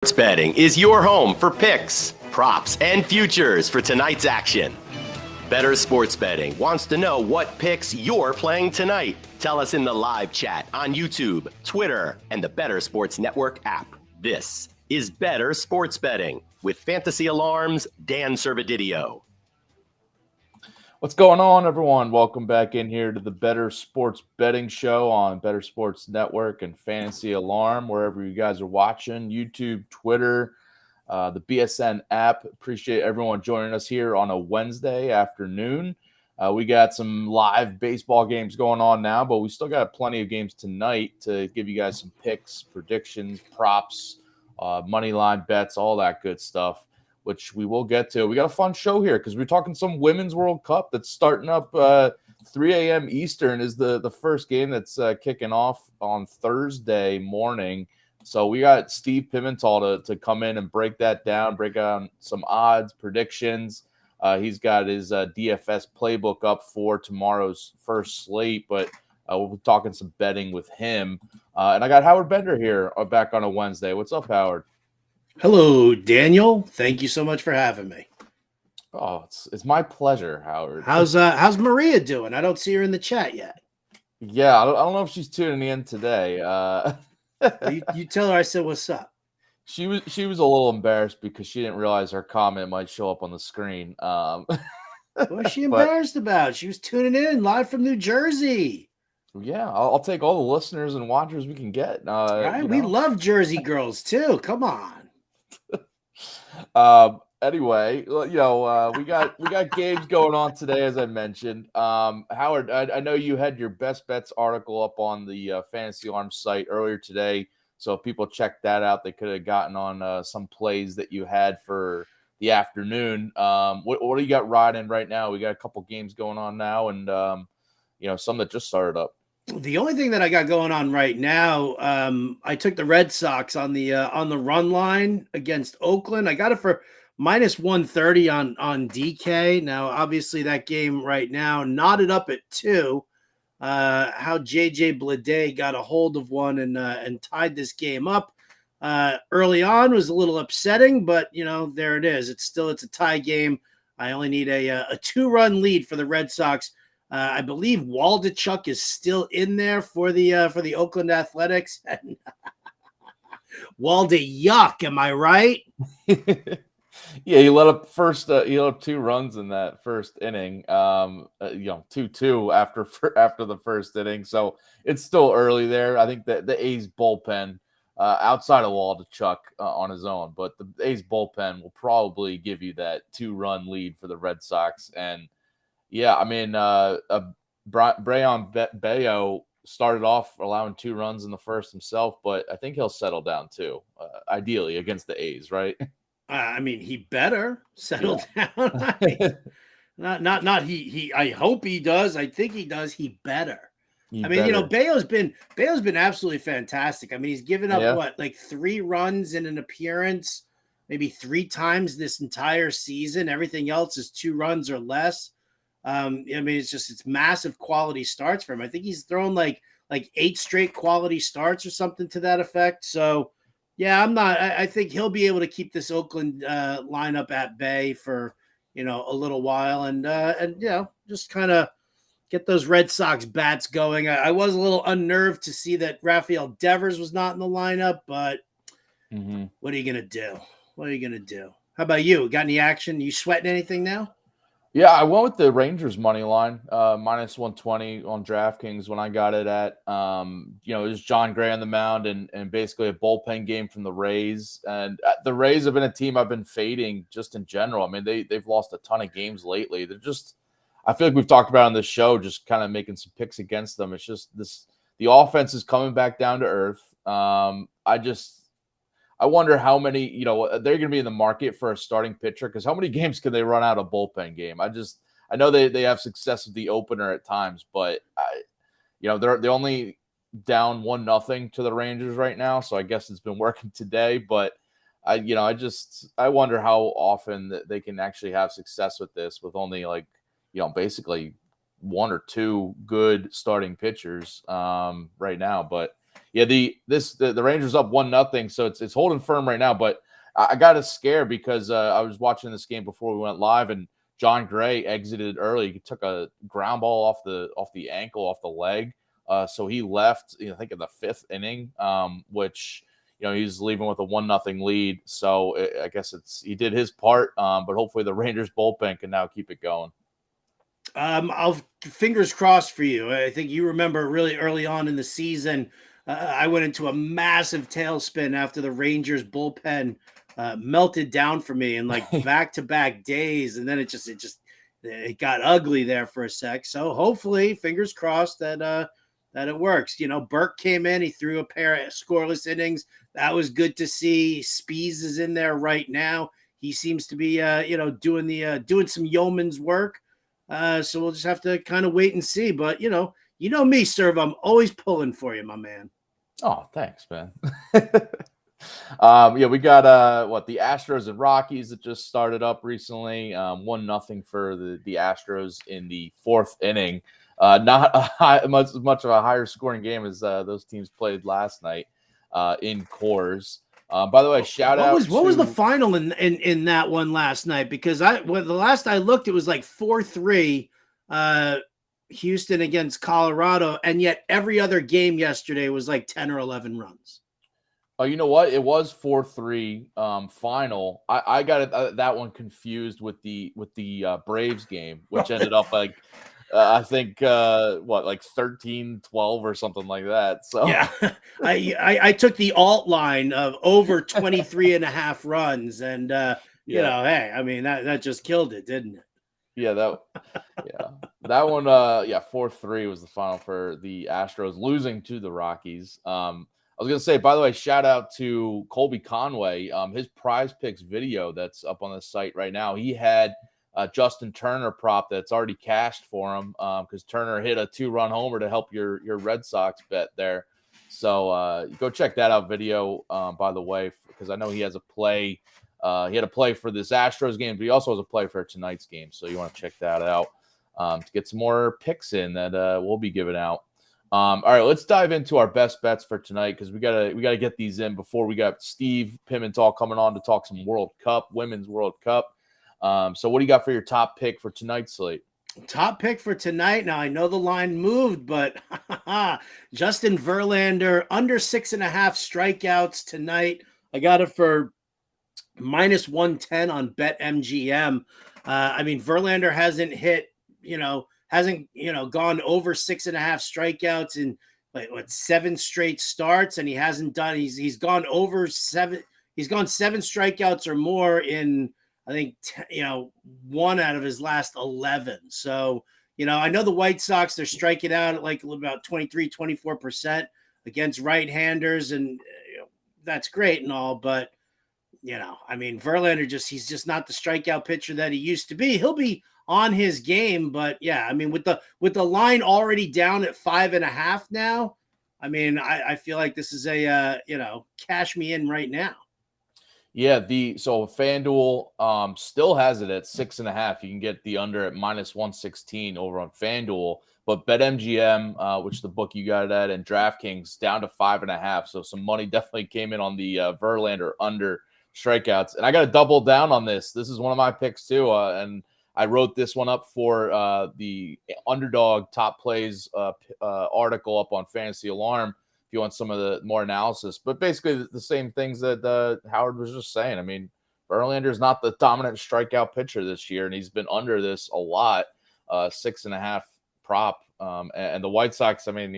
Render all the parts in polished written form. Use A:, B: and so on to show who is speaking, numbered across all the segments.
A: Sports Betting is your home for picks, props, and futures for tonight's action. Bettor Sports Betting wants to know what picks you're playing tonight. Tell us in the live chat on YouTube, Twitter, and the Bettor Sports Network app. This is Bettor Sports Betting with Fantasy Alarm's Dan Servodidio.
B: What's going on, everyone? Welcome back in here to the Bettor Sports Betting Show on Bettor Sports Network and Fantasy Alarm, wherever you guys are watching, YouTube, Twitter, the BSN app. Appreciate everyone joining us here on a Wednesday afternoon. We got some live baseball games going on now, but we still got plenty of games tonight to give you guys some picks, predictions, props, money line bets, all that good stuff, which we will get to. We got a fun show here because we're talking some Women's World Cup that's starting up 3 a.m. Eastern is the first game that's kicking off on Thursday morning. So we got Steve Pimental to come in and break that down, break down some odds, predictions. He's got his DFS playbook up for tomorrow's first slate, but we'll be talking some betting with him. And I got Howard Bender here back on a Wednesday. What's up, Howard?
C: Hello, Daniel. Thank you so much for having me.
B: Oh, it's my pleasure, Howard.
C: How's Maria doing? I don't see her in the chat yet.
B: Yeah, I don't know if she's tuning in today.
C: You tell her I said what's up.
B: She was a little embarrassed because she didn't realize her comment might show up on the screen.
C: What was she embarrassed about? She was tuning in live from New Jersey.
B: Yeah, I'll take all the listeners and watchers we can get.
C: Right? We love Jersey girls too. Come on.
B: Anyway, we got games going on today, as I mentioned. Howard, I know you had your best bets article up on the Fantasy Alarm site earlier today. So if people checked that out, they could have gotten on some plays that you had for the afternoon. What do you got riding right now? We got a couple games going on now, and some that just started up.
C: The only thing that I got going on right now, I took the Red Sox on the run line against Oakland. I got it for minus 130 on DK. Now, obviously, that game right now knotted up at 2. How JJ Bleday got a hold of one and tied this game up early on was a little upsetting, but there it is. It's a tie game. I only need a 2-run lead for the Red Sox. I believe Waldachuk is still in there for the Oakland Athletics. Yuck, am I right?
B: Yeah, he let up 2 runs in that first inning. 2-2 after the first inning. So it's still early there. I think that the A's bullpen, outside of Waldachuk on his own, but the A's bullpen will probably give you that 2-run lead for the Red Sox. And yeah, I mean, Brayan Bello started off allowing 2 runs in the first himself, but I think he'll settle down too, ideally against the A's, right?
C: I mean, he better settle down. Not he. I hope he does. I think he does. He better. Bello's been absolutely fantastic. I mean, he's given up 3 runs in an appearance, maybe 3 times this entire season. Everything else is 2 runs or less. It's massive quality starts for him. I think he's thrown like 8 straight quality starts or something to that effect. So, yeah, I think he'll be able to keep this Oakland lineup at bay for a little while, and just kind of get those Red Sox bats going. I was a little unnerved to see that Rafael Devers was not in the lineup, but what are you gonna do? How about you? Got any action? You sweating anything now?
B: Yeah, I went with the Rangers money line, minus 120 on DraftKings when I got it at. It was John Gray on the mound and basically a bullpen game from the Rays. And the Rays have been a team I've been fading just in general. I mean, they've lost a ton of games lately. I feel like we've talked about on this show, just kind of making some picks against them. It's just the offense is coming back down to earth. I wonder how many, they're going to be in the market for a starting pitcher, because how many games can they run out a bullpen game? I know they have success with the opener at times, but they're only down 1-0 to the Rangers right now. So I guess it's been working today, but I wonder how often that they can actually have success with this with only basically 1 or 2 good starting pitchers right now. But Yeah, the Rangers up 1-0, so it's holding firm right now. But I got a scare because I was watching this game before we went live, and John Gray exited early. He took a ground ball off the ankle, off the leg. So he left, I think in the 5th inning, which he's leaving with a 1-0 lead. So I guess he did his part, but hopefully the Rangers bullpen can now keep it going.
C: I'll fingers crossed for you. I think you remember really early on in the season, I went into a massive tailspin after the Rangers bullpen melted down for me in like back-to-back days, and then it got ugly there for a sec. So hopefully, fingers crossed that it works. Burke came in, he threw a pair of scoreless innings. That was good to see. Spees is in there right now. He seems to be doing some yeoman's work. So we'll just have to kind of wait and see. But you know me, Serv, I'm always pulling for you, my man.
B: Oh, thanks, man. We got the Astros and Rockies that just started up recently. 1-0 for the Astros in the 4th inning. Not much of a higher scoring game as those teams played last night in Coors. By the way, what
C: was the final in that one last night? Because the last I looked, it was like 4-3 Houston against Colorado, and yet every other game yesterday was like 10 or 11 runs.
B: Oh, you know what? It was 4-3 final. I got that one confused with the Braves game, which ended up like I think like 13-12 or something like that. So
C: yeah, I took the alt line of over 23 and a half runs, and hey, I mean that just killed it, didn't it?
B: Yeah, that one 4-3 was the final for the Astros, losing to the Rockies. I was gonna say, by the way, shout out to Colby Conway. His Prize Picks video that's up on the site right now. He had Justin Turner prop that's already cashed for him because Turner hit a 2-run homer to help your Red Sox bet there. So go check that out video, by the way, because I know he has a play. He had a play for this Astros game, but he also has a play for tonight's game. So you want to check that out to get some more picks in that we'll be giving out. All right, let's dive into our best bets for tonight because we gotta get these in before we got Steve Pimental coming on to talk some World Cup, Women's World Cup. So what do you got for your top pick for tonight's slate?
C: Top pick for tonight. Now I know the line moved, but Justin Verlander under 6.5 strikeouts tonight. I got it for -110 on BetMGM. I mean, Verlander hasn't gone over 6.5 strikeouts in like 7 straight starts, and he hasn't done. He's gone over 7. He's gone 7 strikeouts or more in, I think, 1 out of his last 11. So, I know the White Sox, they're striking out at like about 23-24% against right-handers, and that's great and all, but I mean, Verlander he's just not the strikeout pitcher that he used to be. He'll be on his game, but yeah, I mean, with the line already down at 5.5 now, I mean, I feel like this is a cash me in right now.
B: Yeah, so FanDuel still has it at 6.5. You can get the under at -116 over on FanDuel, but BetMGM, which the book you got it at, and DraftKings down to 5.5. So some money definitely came in on the Verlander under strikeouts, and I got to double down on this. This is one of my picks too, and I wrote this one up for the Underdog Top Plays article up on Fantasy Alarm. If you want some of the more analysis, but basically the same things that Howard was just saying. I mean, Verlander is not the dominant strikeout pitcher this year, and he's been under this a lot, 6.5 prop. And the White Sox, I mean,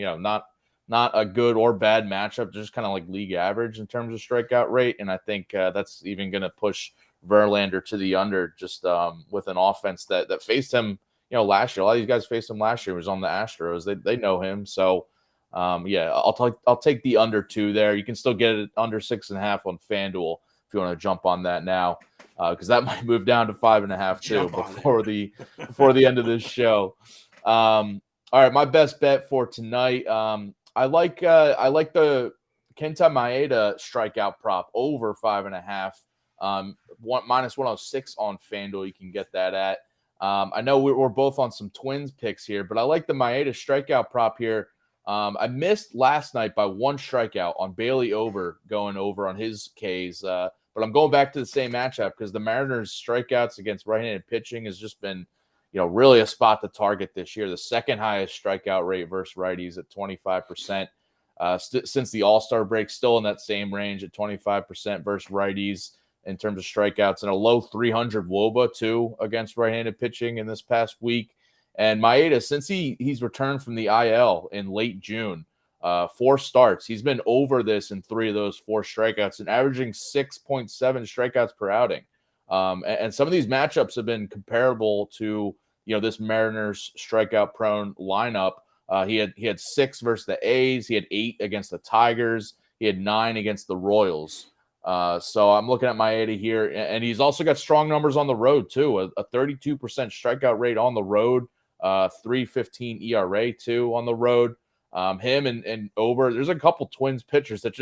B: not a good or bad matchup, just kind of like league average in terms of strikeout rate. And I think that's even going to push Verlander to the under, just with an offense that faced him, last year. A lot of these guys faced him last year. He was on the Astros. They know him. So, I'll take the under 2 there. You can still get it under 6.5 on FanDuel if you want to jump on that now, because that might move down to 5.5 too before the end of this show. All right, my best bet for tonight. I like the Kenta Maeda strikeout prop over 5.5. -106 on FanDuel. You can get that at. I know we're both on some Twins picks here, but I like the Maeda strikeout prop here. I missed last night by 1 strikeout on Bailey Ober going over on his Ks. But I'm going back to the same matchup because the Mariners' strikeouts against right-handed pitching has just been, really a spot to target this year. The second highest strikeout rate versus righties at 25%. Since the All-Star break, still in that same range at 25% versus righties in terms of strikeouts, and a low 300 WOBA too against right-handed pitching in this past week. And Maeda, since he's returned from the IL in late June, 4 starts, he's been over this in 3 of those 4 strikeouts and averaging 6.7 strikeouts per outing. And some of these matchups have been comparable to this Mariners strikeout prone lineup. He had 6 versus the A's. He had 8 against the Tigers. He had 9 against the Royals. So I'm looking at Maeda here, and he's also got strong numbers on the road too. A 32% strikeout rate on the road, 3.15 ERA too on the road. Him and Ober, there's a couple Twins pitchers that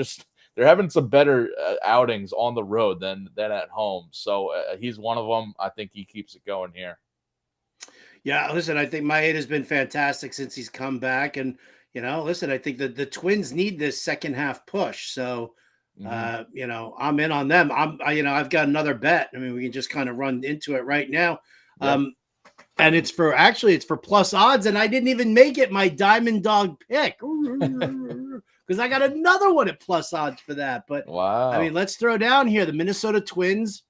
B: they're having some better outings on the road than at home. So he's one of them. I think he keeps it going here.
C: Yeah, listen, I think Maeda has been fantastic since he's come back. And, listen, I think that the Twins need this second half push. So, I'm in on them. I've got another bet. I mean, we can just kind of run into it right now. Yep. And it's for plus odds. And I didn't even make it my Diamond Dog pick because I got another one at plus odds for that. But wow. I mean, let's throw down here the Minnesota Twins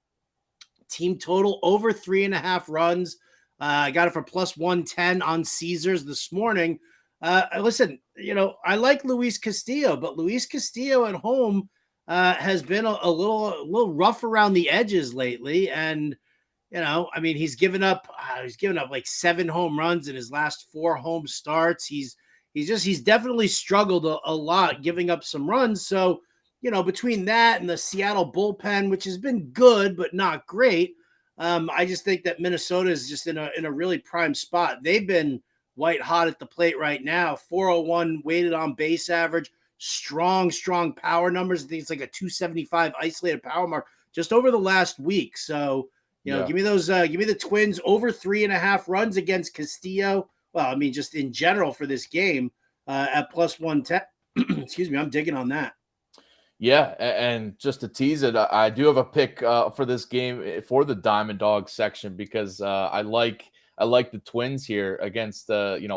C: team total over 3.5 runs. I got it for plus 110 on Caesars this morning. Listen, I like Luis Castillo, but Luis Castillo at home has been a little rough around the edges lately. And, I mean, he's given up like 7 home runs in his last 4 home starts. He's definitely struggled a lot giving up some runs. So, between that and the Seattle bullpen, which has been good, but not great, I just think that Minnesota is just in a really prime spot. They've been white hot at the plate right now. 401 weighted on base average, strong power numbers. I think it's like a 275 isolated power mark just over the last week. So, give me those, give me the Twins over 3.5 runs against Castillo. Well, I mean, just in general for this game at plus 110. Excuse me. I'm digging on that.
B: Yeah, and just to tease it, I do have a pick for this game for the Diamond Dog section because I like the Twins here against even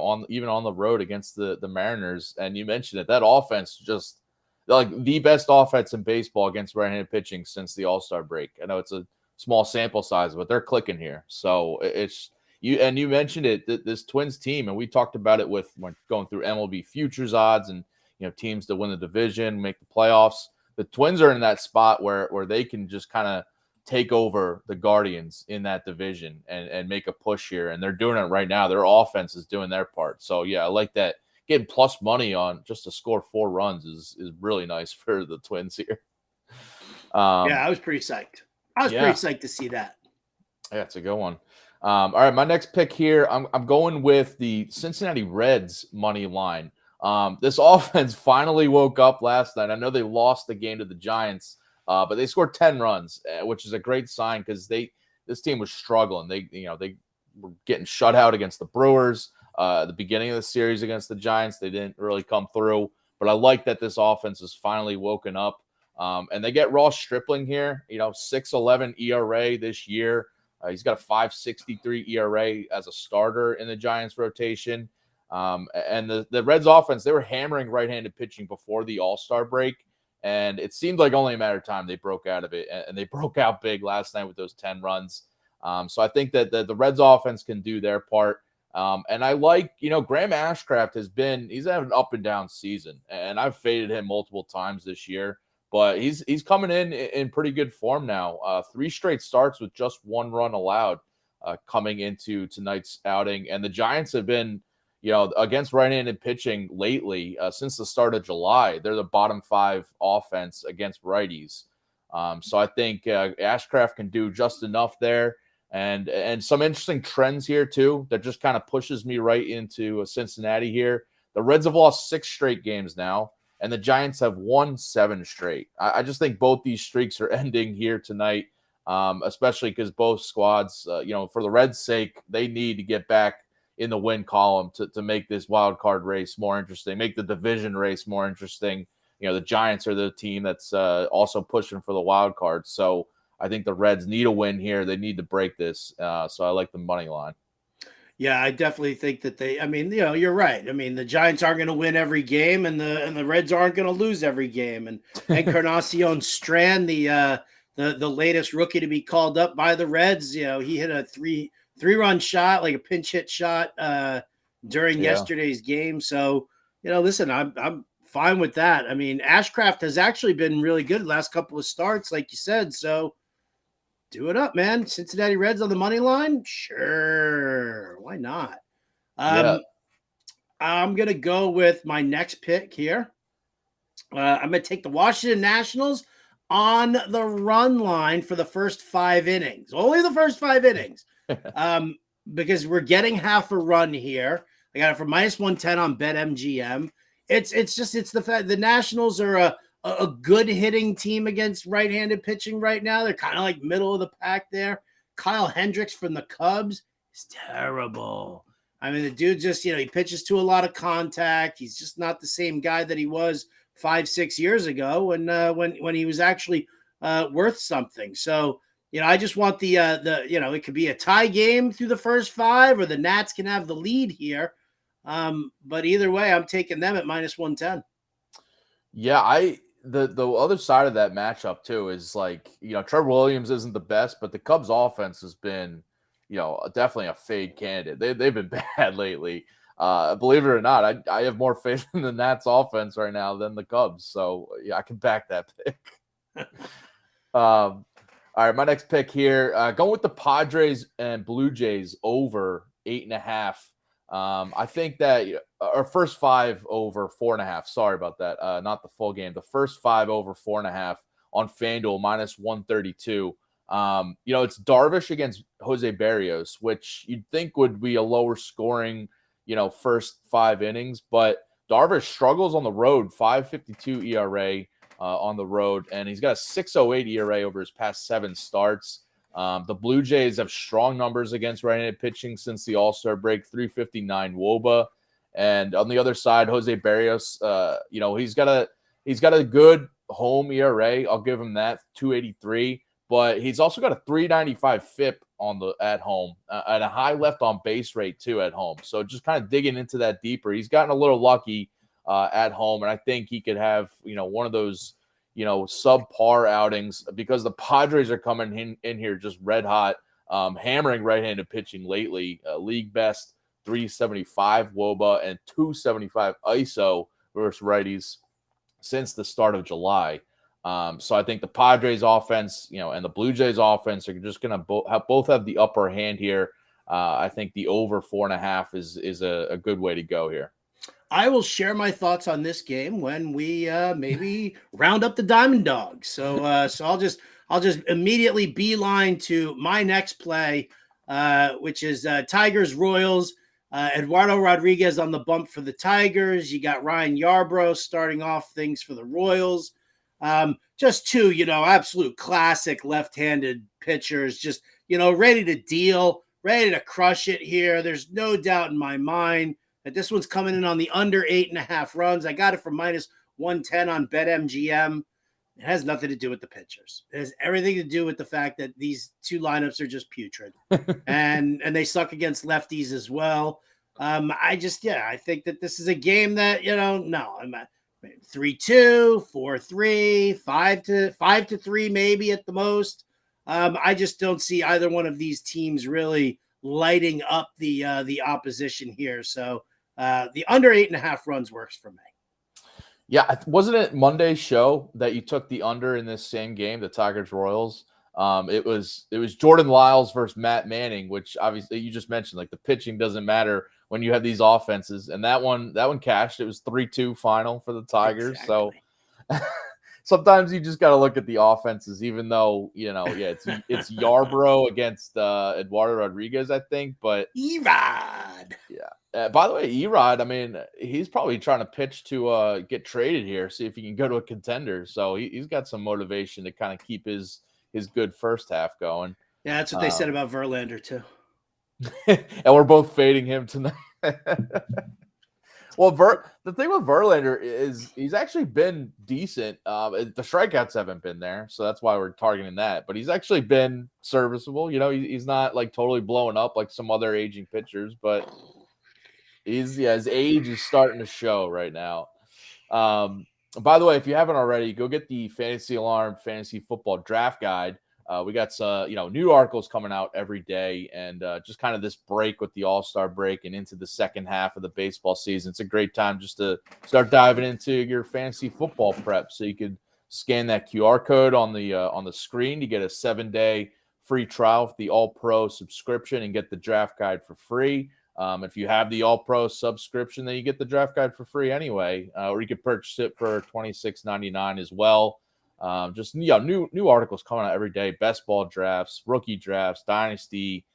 B: on the road against the Mariners. And you mentioned it, that offense just like the best offense in baseball against right-handed pitching since the All-Star break. I know it's a small sample size, but they're clicking here. So it's you mentioned it, this Twins team, and we talked about it when going through MLB futures odds and teams to win the division, make the playoffs. The Twins are in that spot where they can just kind of take over the Guardians in that division and make a push here. And they're doing it right now. Their offense is doing their part. So, yeah, I like that. Getting plus money on just to score 4 runs is really nice for the Twins here.
C: I was pretty psyched. I was pretty psyched to see that.
B: Yeah, it's a good one. All right, my next pick here, I'm going with the Cincinnati Reds money line. This offense finally woke up last night. I know they lost the game to the Giants, but they scored 10 runs, which is a great sign because this team was struggling. They were getting shut out against the Brewers at the beginning of the series against the Giants. They didn't really come through, but I like that this offense has finally woken up. And they get Ross Stripling here, 6.11 ERA this year. He's got a 5.63 ERA as a starter in the Giants rotation. And the Reds offense, they were hammering right-handed pitching before the All-Star break, and it seemed like only a matter of time they broke out of it, and they broke out big last night with those 10 runs. So I think that the Reds offense can do their part. And I like, Graham Ashcraft he's had an up and down season, and I've faded him multiple times this year, but he's coming in pretty good form now. 3 straight starts with just 1 run allowed coming into tonight's outing, and the Giants have been against right-handed pitching lately, since the start of July, they're the bottom 5 offense against righties. So I think Ashcraft can do just enough there. And some interesting trends here, too, that just kind of pushes me right into Cincinnati here. The Reds have lost 6 straight games now, and the Giants have won 7 straight. I just think both these streaks are ending here tonight, especially because both squads, for the Reds' sake, they need to get back in the win column to make this wild card race more interesting, make the division race more interesting. The Giants are the team that's also pushing for the wild card. So I think the Reds need a win here. They need to break this. So I like the money line.
C: Yeah, I definitely think that you're right. I mean, the Giants aren't going to win every game, and the Reds aren't going to lose every game. And Encarnacion Strand, the latest rookie to be called up by the Reds, he hit a three-run shot, like a pinch hit shot during yesterday's game. So, listen, I'm fine with that. I mean, Ashcraft has actually been really good the last couple of starts, like you said. So do it up, man. Cincinnati Reds on the money line? Sure. Why not? I'm going to go with my next pick here. I'm going to take the Washington Nationals on the run line for the first 5 innings. Only the first 5 innings. Because we're getting half a run here. I got it for -110 on BetMGM. It's the fact the Nationals are a good hitting team against right-handed pitching right now. They're kind of like middle of the pack there. Kyle Hendricks from the Cubs is terrible. I mean, the dude just, he pitches to a lot of contact. He's just not the same guy that he was 5-6 years ago when he was actually worth something. So, I just want it could be a tie game through the first 5, or the Nats can have the lead here. But either way, I'm taking them at -110.
B: Yeah, the other side of that matchup too is like, Trevor Williams isn't the best, but the Cubs offense has been, definitely a fade candidate. They've been bad lately. Believe it or not, I have more faith in the Nats offense right now than the Cubs. So yeah, I can back that pick. All right, my next pick here, going with the Padres and Blue Jays over 8.5. I think that our first 5 over 4.5. Sorry about that. Not the full game. The first 5 over 4.5 on FanDuel -132. It's Darvish against Jose Barrios, which you'd think would be a lower scoring, first 5 innings, but Darvish struggles on the road, 5.52 ERA on the road, and he's got a 6.08 ERA over his past 7 starts. The Blue Jays have strong numbers against right-handed pitching since the All-Star break, 359 WOBA. And on the other side, Jose Barrios, he's got a good home ERA. I'll give him that, 283. But he's also got a 395 FIP at home and a high left on base rate too at home. So just kind of digging into that deeper, he's gotten a little lucky at home, and I think he could have one of those subpar outings because the Padres are coming in here just red hot, hammering right-handed pitching lately. League best 375 WOBA and 275 ISO versus righties since the start of July. So I think the Padres offense, and the Blue Jays offense are just going to both have the upper hand here. I think the over 4.5 is a good way to go here.
C: I will share my thoughts on this game when we maybe round up the Diamond Dogs. So I'll just immediately beeline to my next play, which is Tigers Royals. Eduardo Rodriguez on the bump for the Tigers. You got Ryan Yarbrough starting off things for the Royals. Just 2, absolute classic left-handed pitchers, just, ready to deal, ready to crush it here. There's no doubt in my mind that this one's coming in on the under 8.5 runs. I got it for -110 on BetMGM. It has nothing to do with the pitchers. It has everything to do with the fact that these 2 lineups are just putrid, and they suck against lefties as well. I think that this is a game that, no, I'm not 3-2, 4-3, 5-3, maybe at the most. I just don't see either one of these teams really lighting up the opposition here. So the under 8.5 runs works for me.
B: Yeah, wasn't it Monday's show that you took the under in this same game, the Tigers Royals? It was Jordan Lyles versus Matt Manning, which obviously you just mentioned, like the pitching doesn't matter when you have these offenses, and that one cashed. It was 3-2 final for the Tigers. Exactly. So sometimes you just got to look at the offenses, even though it's Yarbrough against Eduardo Rodriguez, I think, but
C: Erod.
B: Yeah. By the way, Erod, I mean, he's probably trying to pitch to get traded here, see if he can go to a contender. So he's got some motivation to kind of keep his good first half going.
C: Yeah, that's what they said about Verlander too.
B: And we're both fading him tonight. Well, the thing with Verlander is he's actually been decent. The strikeouts haven't been there, so that's why we're targeting that. But he's actually been serviceable. He's not like totally blowing up like some other aging pitchers, but his age is starting to show right now. By the way, if you haven't already, go get the Fantasy Alarm Fantasy Football Draft Guide. We got some, new articles coming out every day, and just kind of this break with the All-Star break and into the second half of the baseball season. It's a great time just to start diving into your fantasy football prep. So you can scan that QR code on the screen to get a 7-day free trial for the All-Pro subscription and get the draft guide for free. If you have the All-Pro subscription, then you get the draft guide for free anyway, or you could purchase it for $26.99 as well. New articles coming out every day, best ball drafts, rookie drafts, dynasty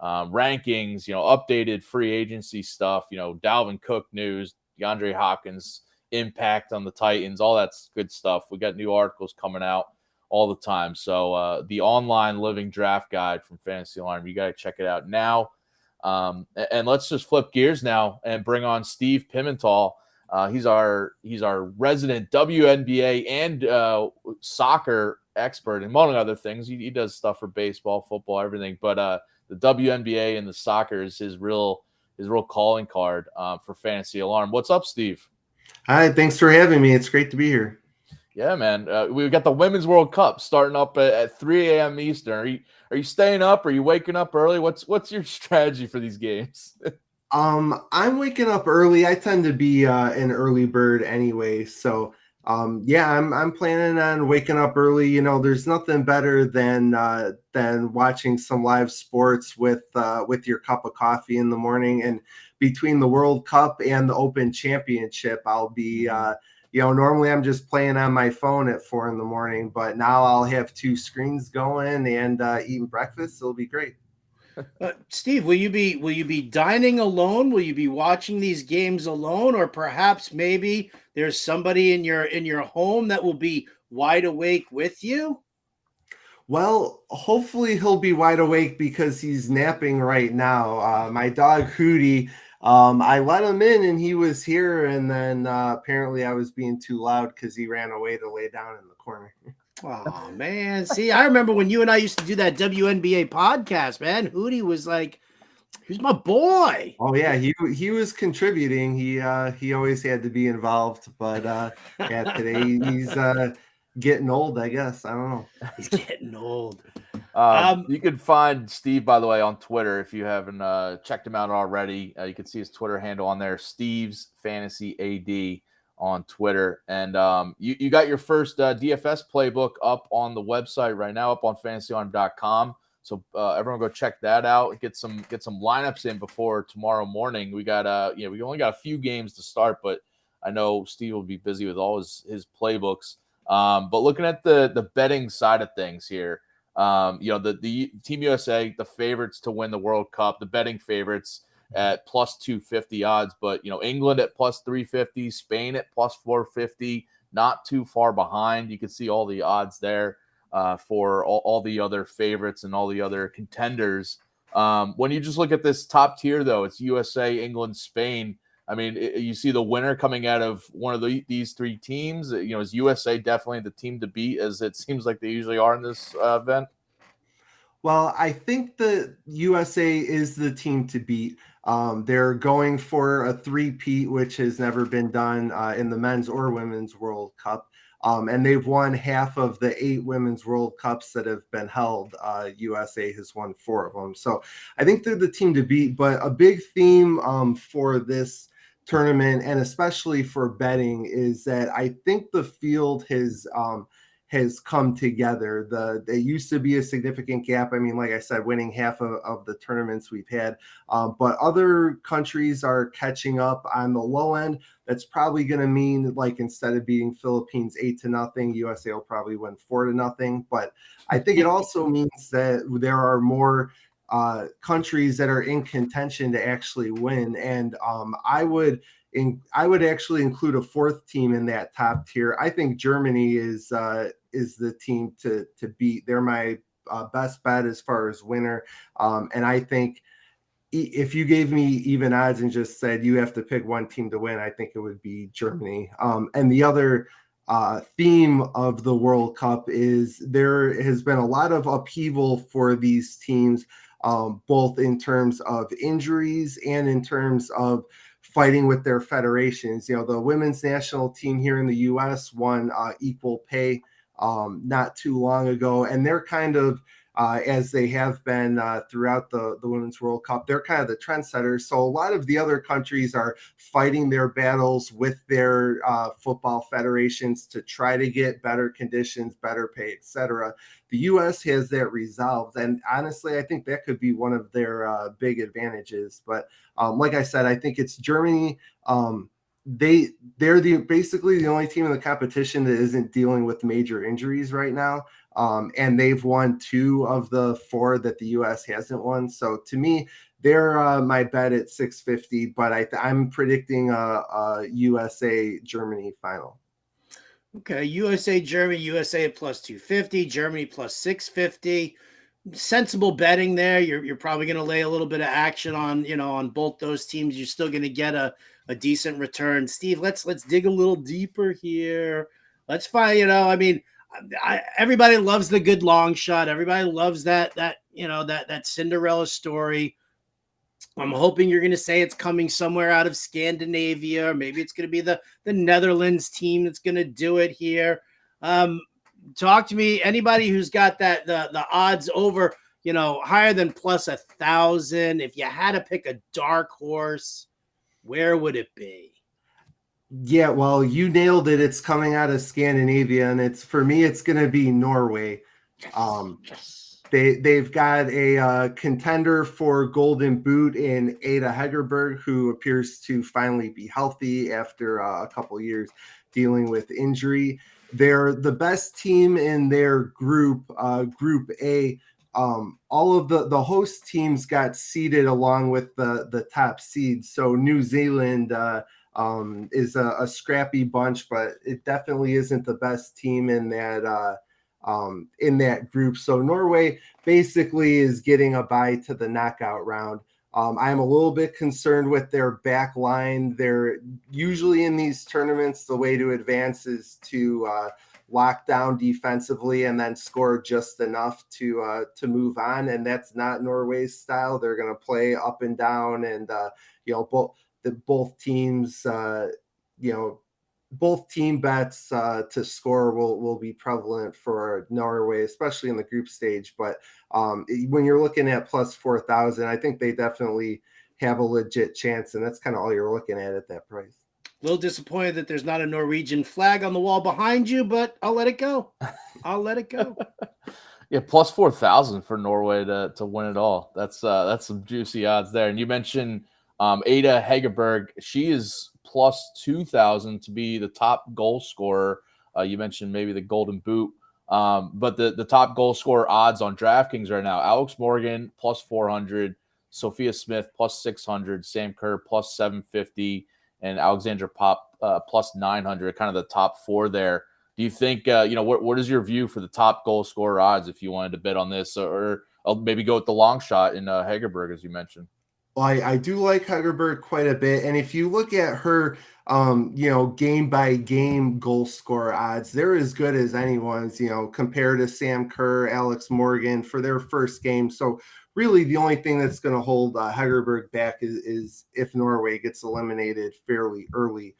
B: rankings, updated free agency stuff, Dalvin Cook news, DeAndre Hopkins impact on the Titans, all that's good stuff. We got new articles coming out all the time. So the online living draft guide from Fantasy Alarm, you got to check it out now. And let's just flip gears now and bring on Steve Pimental. He's our resident WNBA and soccer expert, among other things. He does stuff for baseball, football, everything. But the WNBA and the soccer is his real calling card for Fantasy Alarm. What's up, Steve?
D: Hi, thanks for having me. It's great to be here.
B: Yeah, man. We've got the Women's World Cup starting up at 3 a.m. Eastern. Are you staying up? Are you waking up early? What's your strategy for these games?
D: I'm waking up early. I tend to be an early bird anyway. So I'm planning on waking up early. There's nothing better than watching some live sports with your cup of coffee in the morning. And between the World Cup and the Open Championship, I'll be normally I'm just playing on my phone at 4 a.m, but now I'll have 2 screens going and eating breakfast. It'll be great.
C: Steve, will you be dining alone? Will you be watching these games alone, or perhaps maybe there's somebody in your home that will be wide awake with you?
D: Well, hopefully he'll be wide awake because he's napping right now. My dog Hootie, I let him in and he was here, and then apparently I was being too loud because he ran away to lay down in the corner.
C: Oh man, see, I remember when you and I used to do that WNBA podcast, man. Hootie was like, he's my boy.
D: Oh yeah, he was contributing. He always had to be involved, but today he's getting old, I guess. I don't know.
C: He's getting old.
B: You can find Steve, by the way, on Twitter if you haven't checked him out already. You can see his Twitter handle on there, Steve's Fantasy AD on Twitter. And you got your first DFS playbook up on the website right now, up on fantasyalarm.com. So everyone go check that out. Get some lineups in before tomorrow morning. We got we only got a few games to start, but I know Steve will be busy with all his playbooks. But looking at the betting side of things here, the Team USA, the favorites to win the World Cup, the betting favorites at plus 250 odds, but England at plus 350, Spain at plus 450, not too far behind. You can see all the odds there for all the other favorites and all the other contenders. When you just look at this top tier, though, it's USA, England, Spain. I mean, you see the winner coming out of one of these 3 teams. Is USA definitely the team to beat, as it seems like they usually are in this event?
D: Well, I think the USA is the team to beat. They're going for a 3-peat, which has never been done in the men's or women's World Cup. And they've won half of the 8 women's World Cups that have been held. USA has won 4 of them. So I think they're the team to beat. But a big theme for this tournament, and especially for betting, is that I think the field has come together. There used to be a significant gap. I mean, like I said, winning half of the tournaments we've had, but other countries are catching up on the low end. That's probably going to mean, like, instead of beating Philippines 8-0, USA will probably win 4-0. But I think it also means that there are more countries that are in contention to actually win. And I would actually include a 4th team in that top tier. I think Germany is the team to beat. They're my best bet as far as winner. And I think if you gave me even odds and just said you have to pick one team to win, I think it would be Germany. And the other theme of the World Cup is there has been a lot of upheaval for these teams, both in terms of injuries and in terms of fighting with their federations. The women's national team here in the U.S. won equal pay not too long ago, and they're kind of as they have been throughout the Women's World Cup. They're kind of the trendsetters. So a lot of the other countries are fighting their battles with their football federations to try to get better conditions, better pay, etc. The U.S. has that resolved. And honestly, I think that could be one of their big advantages. But like I said, I think it's Germany. They're basically the only team in the competition that isn't dealing with major injuries right now. And they've won 2 of the 4 that the U.S. hasn't won. So to me, they're my bet at 650, but I'm predicting a USA-Germany final.
C: Okay, USA-Germany, USA at plus 250, Germany plus 650. Sensible betting there. You're probably going to lay a little bit of action on both those teams. You're still going to get a decent return. Steve, let's dig a little deeper here. Let's find, everybody loves the good long shot. Everybody loves that Cinderella story. I'm hoping you're going to say it's coming somewhere out of Scandinavia, or maybe it's going to be the Netherlands team that's going to do it here. Talk to me. Anybody who's got that the odds over, higher than plus 1,000. If you had to pick a dark horse, where would it be?
D: Yeah, well, you nailed it. It's coming out of Scandinavia, and for me, it's going to be Norway. They've got a contender for Golden Boot in Ada Hegerberg, who appears to finally be healthy after a couple years dealing with injury. They're the best team in their group, Group A. All of the host teams got seeded along with the top seeds. So New Zealand is a scrappy bunch, but it definitely isn't the best team in that group. So Norway basically is getting a bye to the knockout round. I'm a little bit concerned with their back line. They're usually in these tournaments, the way to advance is to lock down defensively and then score just enough to move on. And that's not Norway's style. They're going to play up and down, and both teams, both team bets to score will be prevalent for Norway, especially in the group stage. But when you're looking at plus 4,000, I think they definitely have a legit chance, and that's kind of all you're looking at that price.
C: A little disappointed that there's not a Norwegian flag on the wall behind you, but I'll let it go.
B: Yeah, plus 4,000 for Norway to win it all. That's some juicy odds there. And you mentioned Ada Hegerberg. She is plus 2,000 to be the top goal scorer. You mentioned maybe the Golden Boot, but the top goal scorer odds on DraftKings right now: Alex Morgan plus 400, Sophia Smith plus 600, Sam Kerr plus 750, and Alexandra Pop plus 900. Kind of the top 4 there. Do you think what is your view for the top goal scorer odds if you wanted to bet on this, or maybe go with the long shot in Hegerberg, as you mentioned?
D: Well, I do like Hegerberg quite a bit. And if you look at her, game by game goal scorer odds, they're as good as anyone's, compared to Sam Kerr, Alex Morgan for their first game. So really the only thing that's going to hold Hegerberg back is if Norway gets eliminated fairly early.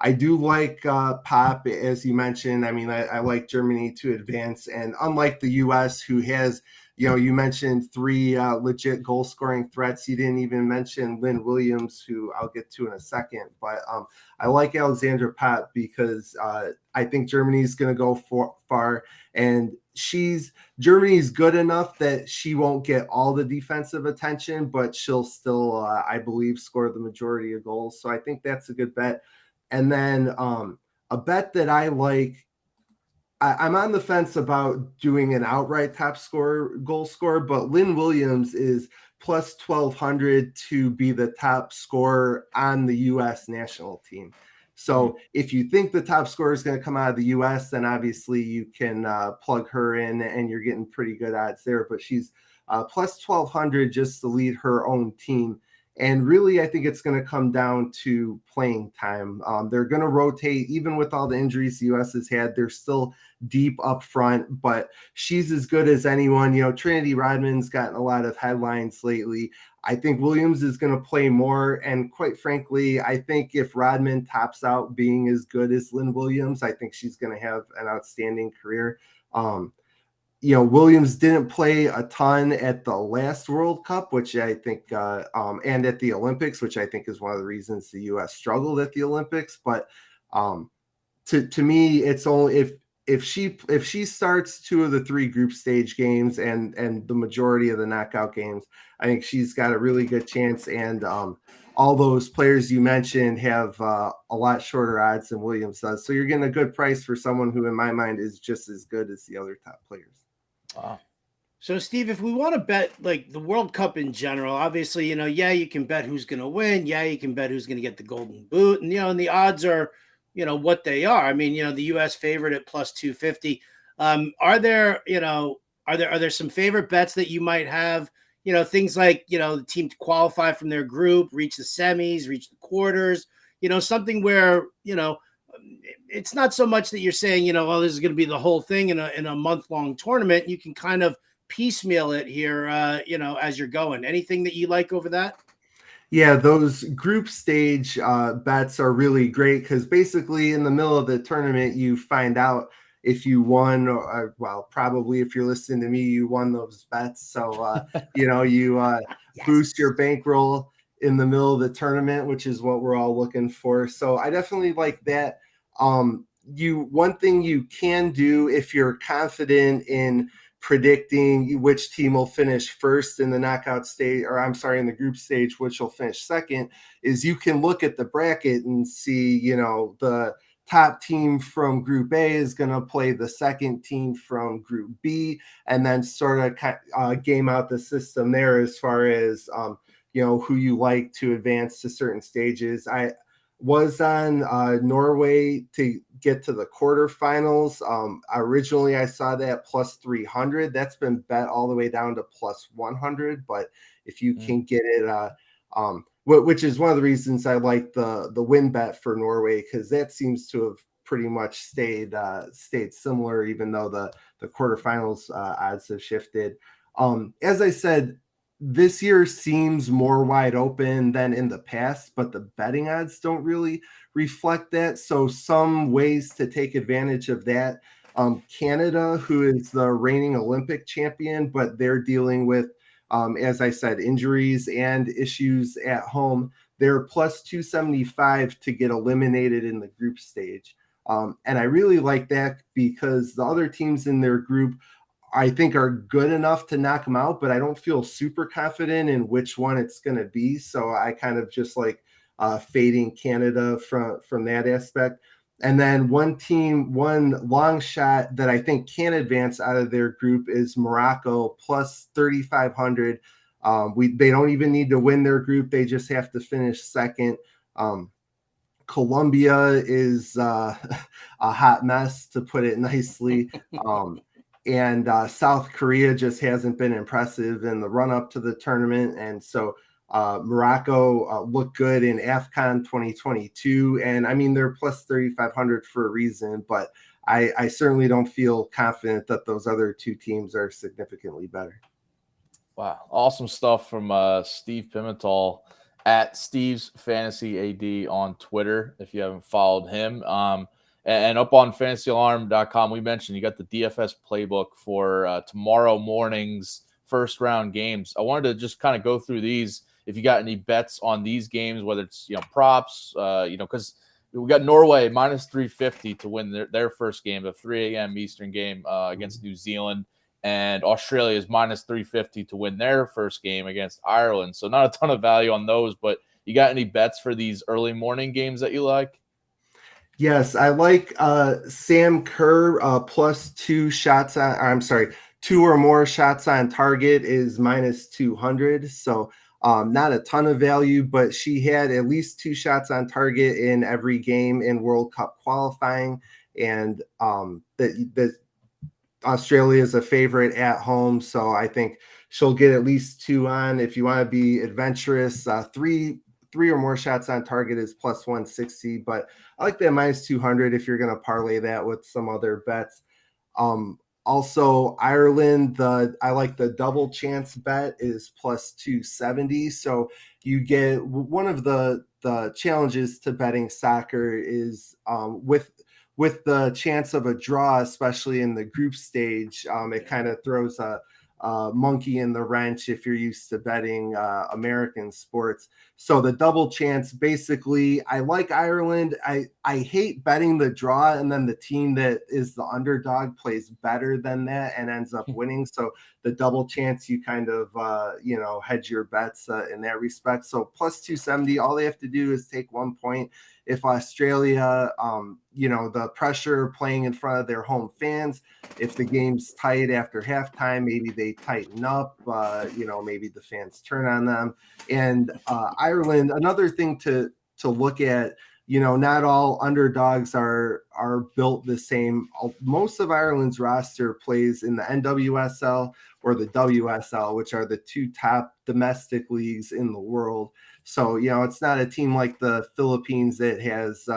D: I do like Pop, as you mentioned. I mean, I like Germany to advance. And unlike the U.S., who has, you mentioned 3 legit goal-scoring threats. You didn't even mention Lynn Williams, who I'll get to in a second. But I like Alexandra Pop because I think Germany's going to go far. And Germany's good enough that she won't get all the defensive attention, but she'll still, I believe, score the majority of goals. So I think that's a good bet. And then a bet that I like, I'm on the fence about doing an outright top goal scorer, but Lynn Williams is plus 1,200 to be the top scorer on the U.S. national team. So if you think the top scorer is going to come out of the U.S., then obviously you can plug her in, and you're getting pretty good odds there. But she's plus 1,200 just to lead her own team. And really, I think it's going to come down to playing time. They're going to rotate, even with all the injuries the U.S. has had. They're still deep up front, but she's as good as anyone. Trinity Rodman's gotten a lot of headlines lately. I think Williams is going to play more. And quite frankly, I think if Rodman tops out being as good as Lynn Williams, I think she's going to have an outstanding career. Williams didn't play a ton at the last World Cup, which I think, and at the Olympics, which I think is one of the reasons the U.S. struggled at the Olympics. But to me, it's only if she starts 2 of the 3 group stage games and the majority of the knockout games, I think she's got a really good chance. And all those players you mentioned have a lot shorter odds than Williams does. So you're getting a good price for someone who, in my mind, is just as good as the other top players.
B: Wow.
C: So, Steve, if we want to bet like the World Cup in general, obviously, you can bet who's going to win. Yeah, you can bet who's going to get the Golden Boot. And, and the odds are, what they are. I mean, the U.S. favorite at plus 250. Are there some favorite bets that you might have? Things like, the team to qualify from their group, reach the semis, reach the quarters, something where, it's not so much that you're saying, this is going to be the whole thing in a month-long tournament. You can kind of piecemeal it here, as you're going. Anything that you like over that?
D: Yeah, those group stage bets are really great because basically in the middle of the tournament, you find out if you won, or probably if you're listening to me, you won those bets. So, yes. Boost your bankroll in the middle of the tournament, which is what we're all looking for. So I definitely like that. One thing you can do if you're confident in predicting which team will finish first in the knockout stage, in the group stage, which will finish second, is you can look at the bracket and see, the top team from Group A is going to play the second team from Group B, and then sort of game out the system there as far as, who you like to advance to certain stages. I was on Norway to get to the quarterfinals. Originally, I saw that plus 300. That's been bet all the way down to plus 100. But if you can get it, which is one of the reasons I like the win bet for Norway, because that seems to have pretty much stayed similar, even though the quarterfinals odds have shifted. As I said, this year seems more wide open than in the past, but the betting odds don't really reflect that. So some ways to take advantage of that. Canada, who is the reigning Olympic champion, but they're dealing with, as I said, injuries and issues at home. They're plus 275 to get eliminated in the group stage. And I really like that because the other teams in their group I think are good enough to knock them out, but I don't feel super confident in which one it's going to be. So I kind of just like fading Canada from that aspect. And then one long shot that I think can advance out of their group is Morocco plus 3,500. They don't even need to win their group. They just have to finish second. Colombia is a hot mess, to put it nicely. And South Korea just hasn't been impressive in the run-up to the tournament. And so Morocco looked good in AFCON 2022. And, I mean, they're plus 3,500 for a reason. But I certainly don't feel confident that those other two teams are significantly better.
B: Wow. Awesome stuff from Steve Pimental at Steve's Fantasy AD on Twitter, if you haven't followed him. And up on fantasyalarm.com, we mentioned you got the DFS playbook for tomorrow morning's first round games. I wanted to just kind of go through these. If you got any bets on these games, whether it's, props, because we got Norway minus 350 to win their first game, a 3 a.m. Eastern game against New Zealand. And Australia is minus 350 to win their first game against Ireland. So not a ton of value on those, but you got any bets for these early morning games that you like?
D: Yes, I like Sam Kerr plus 2 or more shots on target is minus 200. So Not a ton of value, but she had at least 2 shots on target in every game in World Cup qualifying. And the Australia is a favorite at home, so I think she'll get at least 2 on. If you want to be adventurous, three or more shots on target is plus 160, but I like that minus 200 if you're going to parlay that with some other bets. Also, Ireland, I like the double chance bet is plus 270. So you get one of the challenges to betting soccer is with the chance of a draw, especially in the group stage, it kind of throws a monkey in the wrench if you're used to betting American sports. So the double chance, basically, I like Ireland. I hate betting the draw and then the team that is the underdog plays better than that and ends up winning. So the double chance, you kind of hedge your bets in that respect. So plus 270, all they have to do is take 1 point. If Australia, the pressure playing in front of their home fans, if the game's tight after halftime, maybe they tighten up, maybe the fans turn on them. And Ireland, another thing to look at, not all underdogs are built the same. Most of Ireland's roster plays in the NWSL or the WSL, which are the 2 top domestic leagues in the world. So, it's not a team like the Philippines that has,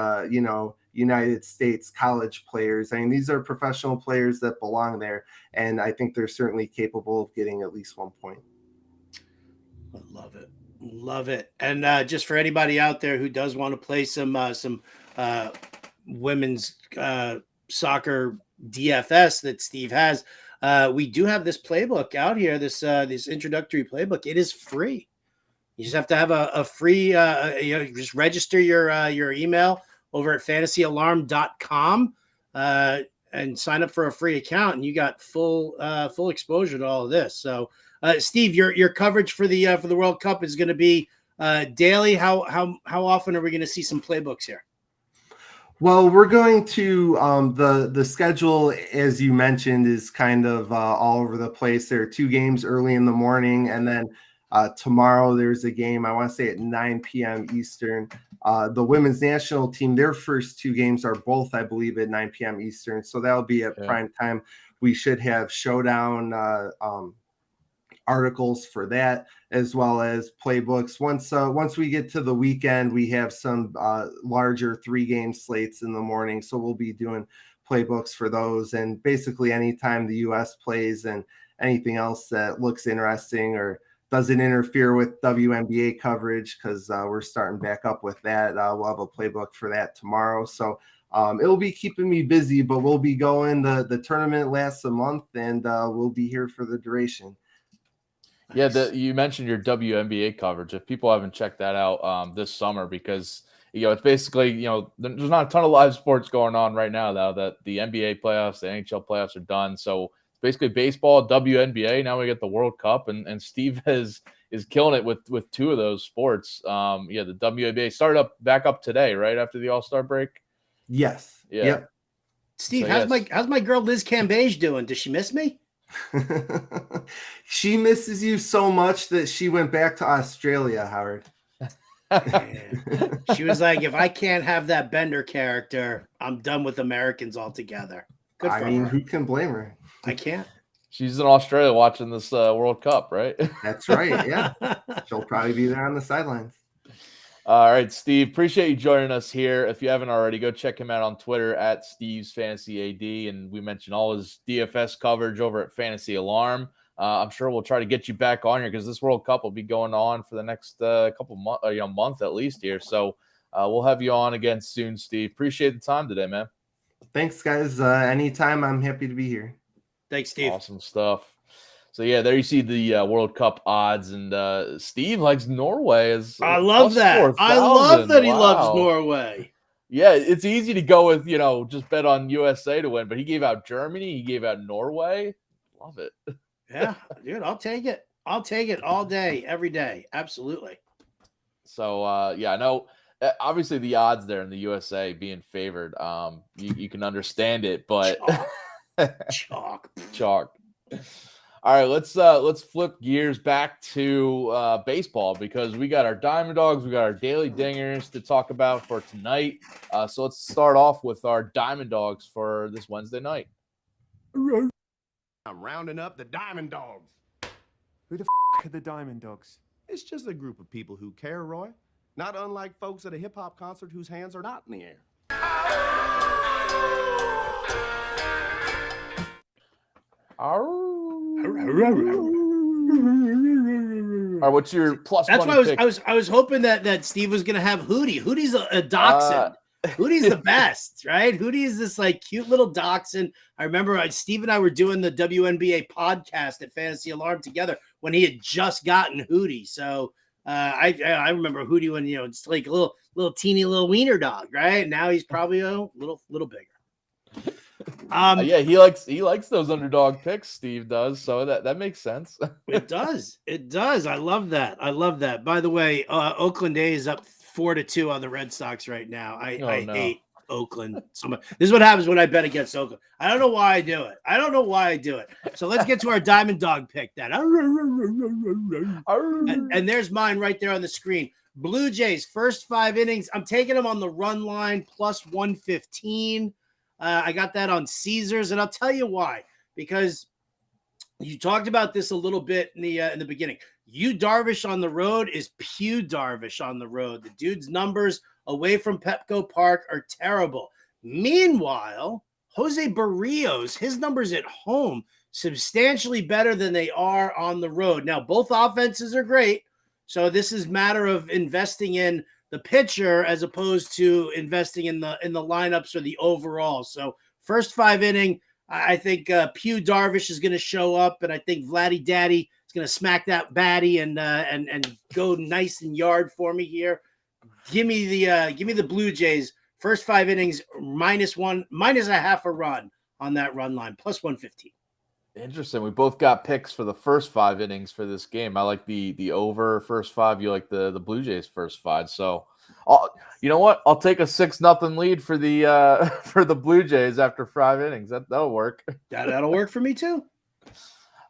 D: United States college players. I mean, these are professional players that belong there. And I think they're certainly capable of getting at least 1 point.
C: I love it. Love it. And just for anybody out there who does want to play some women's soccer DFS that Steve has, we do have this playbook out here, this introductory playbook. It is free. You just have to have a free, just register your email over at fantasyalarm.com and sign up for a free account, and you got full exposure to all of this. So, Steve, your coverage for the World Cup is going to be daily. How often are we going to see some playbooks here?
D: Well, we're going to the schedule, as you mentioned, is kind of all over the place. There are 2 games early in the morning, and then tomorrow there's a game, I want to say at 9 p.m. Eastern. The women's national team, their first 2 games are both, I believe, at 9 p.m. Eastern. So that'll be at prime time. We should have showdown articles for that, as well as playbooks. Once we get to the weekend, we have some larger 3-game slates in the morning. So we'll be doing playbooks for those. And basically anytime the U.S. plays and anything else that looks interesting or doesn't interfere with WNBA coverage, because we're starting back up with that. We'll have a playbook for that tomorrow. So it'll be keeping me busy, but we'll be going. The tournament lasts a month, and we'll be here for the duration.
B: Yeah, you mentioned your WNBA coverage. If people haven't checked that out this summer, because it's basically there's not a ton of live sports going on right now, though. That the NBA playoffs, the NHL playoffs are done, so basically baseball, WNBA. Now we get the World Cup, and Steve is killing it with 2 of those sports. The WNBA started back up today, right after the All-Star break.
D: Yes.
B: Yeah.
D: Yep.
C: Steve, how's my girl Liz Cambage doing? Does she miss me?
D: She misses you so much that she went back to Australia, Howard.
C: She was like, if I can't have that Bender character, I'm done with Americans altogether. Good for her.
D: Who can blame her?
C: I can't.
B: She's in Australia watching this World Cup, right?
D: That's right. Yeah. She'll probably be there on the sidelines.
B: All right, Steve, appreciate you joining us here. If you haven't already, go check him out on Twitter at Steve's Fantasy AD. And we mentioned all his DFS coverage over at Fantasy Alarm. I'm sure we'll try to get you back on here because this World Cup will be going on for the next couple months, month at least here. So we'll have you on again soon, Steve. Appreciate the time today, man.
D: Thanks, guys. Anytime, I'm happy to be here.
C: Thanks, Steve.
B: Awesome stuff. So, yeah, there you see the World Cup odds, and Steve likes Norway.
C: I love that.
B: 4,
C: I love that he loves Norway.
B: Yeah, it's easy to go with, just bet on USA to win, but he gave out Germany. He gave out Norway. Love it.
C: Yeah, dude, I'll take it. I'll take it all day, every day. Absolutely.
B: So, I know, obviously, the odds there in the USA being favored, you can understand it, but
C: Chalk.
B: Chalk. All right, let's flip gears back to baseball because we got our Diamond Dogs, we got our Daily Dingers to talk about for tonight. So let's start off with our Diamond Dogs for this Wednesday night.
E: I'm rounding up the Diamond Dogs.
F: Who the are the Diamond Dogs?
E: It's just a group of people who care, Roy. Not unlike folks at a hip-hop concert whose hands are not in the air.
B: All right, what's your plus?
C: That's
B: money
C: why
B: pick?
C: I was hoping that Steve was gonna have Hootie. Hootie's a dachshund. Hootie's the best, right? Hootie is this like cute little dachshund. I remember Steve and I were doing the WNBA podcast at Fantasy Alarm together when he had just gotten Hootie. So I remember Hootie when it's like a little teeny little wiener dog, right? Now he's probably a little bigger.
B: Yeah, he likes those underdog picks. Steve does, so that makes sense.
C: It does. I love that. By the way, Oakland A's up 4-2 on the Red Sox right now. I hate Oakland so much. This is what happens when I bet against Oakland. I don't know why I do it. So let's get to our Diamond Dog pick then. And there's mine right there on the screen. Blue Jays first 5 innings. I'm taking them on the run line plus 115. I got that on Caesars, and I'll tell you why. Because you talked about this a little bit in the beginning. Yu Darvish on the road is Pew Darvish on the road. The dude's numbers away from Petco Park are terrible. Meanwhile, Jose Barrios, his numbers at home substantially better than they are on the road. Now, both offenses are great, so this is a matter of investing in the pitcher as opposed to investing in the lineups or the overall. So first 5 inning, I think Pew Darvish is going to show up, and I think Vladdy Daddy is going to smack that baddie and go nice and yard for me here. Give me the Blue Jays first 5 innings minus a half a run on that run line plus 115.
B: Interesting. We both got picks for the first 5 innings for this game. I like the over first 5. You like the Blue Jays first 5. So, you know what? I'll take a 6-0 lead for the Blue Jays after 5 innings. That'll work.
C: That'll work for me too.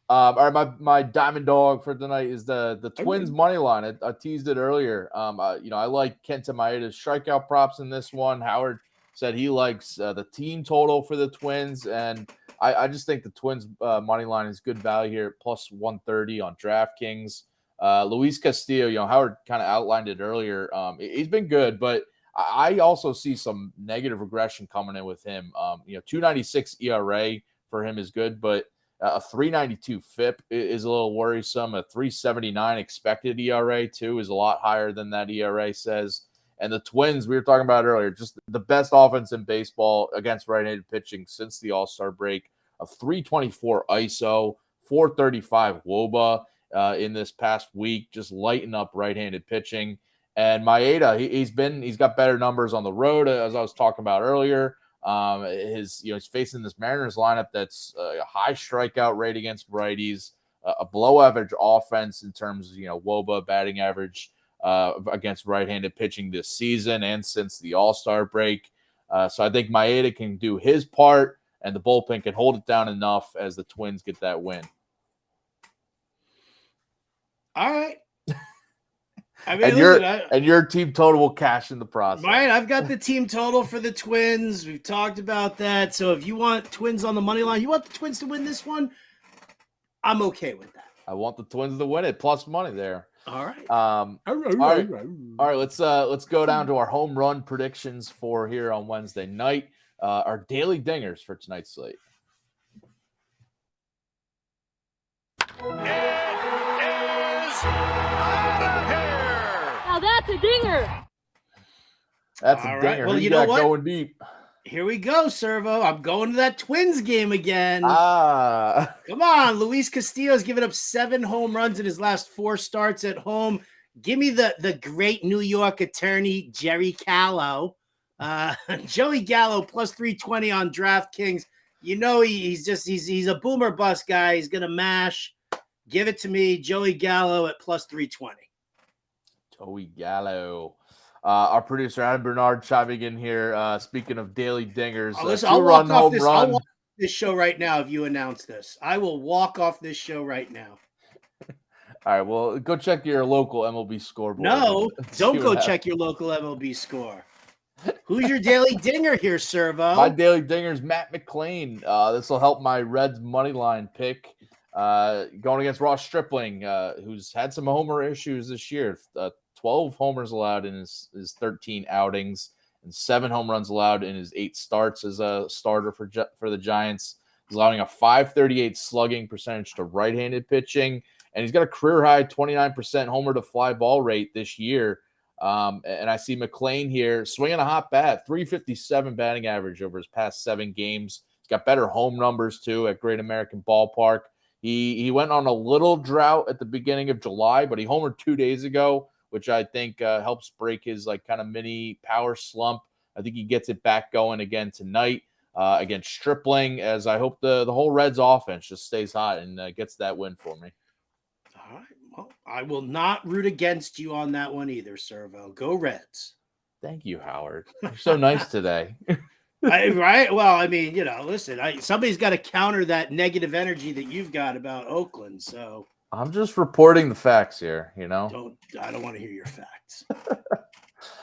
B: All right, my Diamond Dog for tonight is the Twins money line. I teased it earlier. I like Kenta Maeda's strikeout props in this one. Howard said he likes the team total for the Twins, and I just think the Twins money line is good value here at plus 130 on DraftKings. Luis Castillo, Howard kind of outlined it earlier. He's been good, but I also see some negative regression coming in with him. 2.96 ERA for him is good, but a 3.92 FIP is a little worrisome. A 3.79 expected ERA too is a lot higher than that ERA says. And the Twins, we were talking about earlier, just the best offense in baseball against right-handed pitching since the All-Star break. A 324 ISO, 435 WOBA in this past week, just lighting up right-handed pitching. And Maeda, he's got better numbers on the road, as I was talking about earlier. He's facing this Mariners lineup that's a high strikeout rate against righties, a below-average offense in terms of WOBA batting average. Against right-handed pitching this season and since the All-Star break. So I think Maeda can do his part, and the bullpen can hold it down enough as the Twins get that win.
C: All right. I mean,
B: and your team total will cash in the process.
C: Right, I've got the team total for the Twins. We've talked about that. So if you want Twins on the money line, you want the Twins to win this one, I'm okay with that.
B: I want the Twins to win it, plus money there.
C: All right.
B: All right. Let's go down to our home run predictions for here on Wednesday night. Our daily dingers for tonight's slate.
E: It is out of here.
G: Now that's a dinger.
B: That's
C: All
B: a
C: right.
B: dinger.
C: Well,
B: Who
C: you know what?
B: Going deep.
C: Here we go, Servo. I'm going to that Twins game again.
B: Come
C: on. Luis Castillo's given up 7 home runs in his last 4 starts at home. Give me the great New York attorney, Jerry Callow. Joey Gallo plus 320 on DraftKings. He's a boomer bust guy. He's going to mash. Give it to me, Joey Gallo at plus 320.
B: Joey Gallo. Our producer, Adam Bernard, chiming in here. Speaking of daily dingers,
C: I'll walk off this. this show right now if you announce this. I will walk off this show right now.
B: All right, well, go check your local MLB scoreboard.
C: No, don't go check your local MLB score. Who's your daily dinger here, Servo?
B: My daily dinger is Matt McClain. This will help my Reds money line pick. Going against Ross Stripling, who's had some homer issues this year. 12 homers allowed in his 13 outings and 7 home runs allowed in his 8 starts as a starter for the Giants. He's allowing a .538 slugging percentage to right-handed pitching, and he's got a career-high 29% homer to fly ball rate this year. And I see McClain here swinging a hot bat, .357 batting average over his past 7 games. He's got better home numbers, too, at Great American Ballpark. He went on a little drought at the beginning of July, but he homered 2 days ago, which I think helps break his kind of mini power slump. I think he gets it back going again tonight against Stripling, as I hope the whole Reds offense just stays hot and gets that win for me.
C: All right. Well, I will not root against you on that one either, Servo. Go Reds.
B: Thank you, Howard. You're so nice today.
C: Right? Well, I mean, listen, somebody's got to counter that negative energy that you've got about Oakland. So
B: I'm just reporting the facts here, I
C: don't want to hear your facts.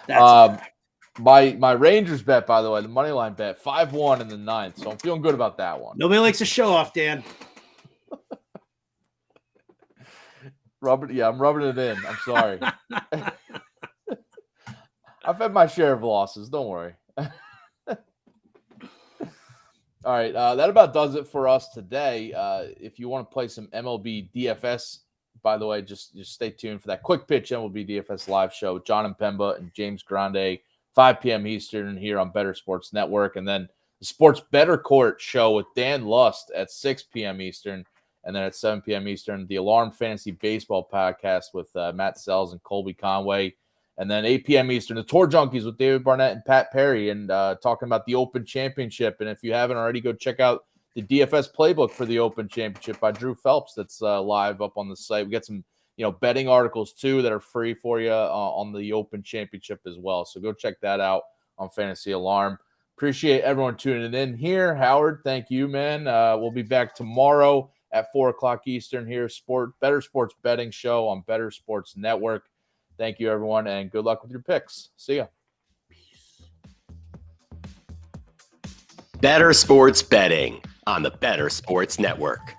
C: That's a fact.
B: My Rangers bet, by the way, the money line bet, 5-1 in the 9th. So I'm feeling good about that one.
C: Nobody likes a show off, Dan.
B: I'm rubbing it in. I'm sorry. I've had my share of losses. Don't worry. All right, that about does it for us today. If you want to play some MLB DFS, by the way, just stay tuned for that quick pitch MLB DFS live show with John and Pemba and James Grande, 5 p.m. Eastern here on Bettor Sports Network, and then the Sports Bettor Court show with Dan Lust at 6 p.m. Eastern, and then at 7 p.m. Eastern, the Alarm Fantasy Baseball podcast with Matt Sells and Colby Conway. And then 8 p.m. Eastern, the Tour Junkies with David Barnett and Pat Perry, and talking about the Open Championship. And if you haven't already, go check out the DFS playbook for the Open Championship by Drew Phelps. That's live up on the site. We got some, betting articles too that are free for you on the Open Championship as well. So go check that out on Fantasy Alarm. Appreciate everyone tuning in here. Howard, thank you, man. We'll be back tomorrow at 4:00 Eastern here. Bettor Sports Betting Show on Bettor Sports Network. Thank you, everyone, and good luck with your picks. See ya.
A: Bettor Sports Betting on the Bettor Sports Network.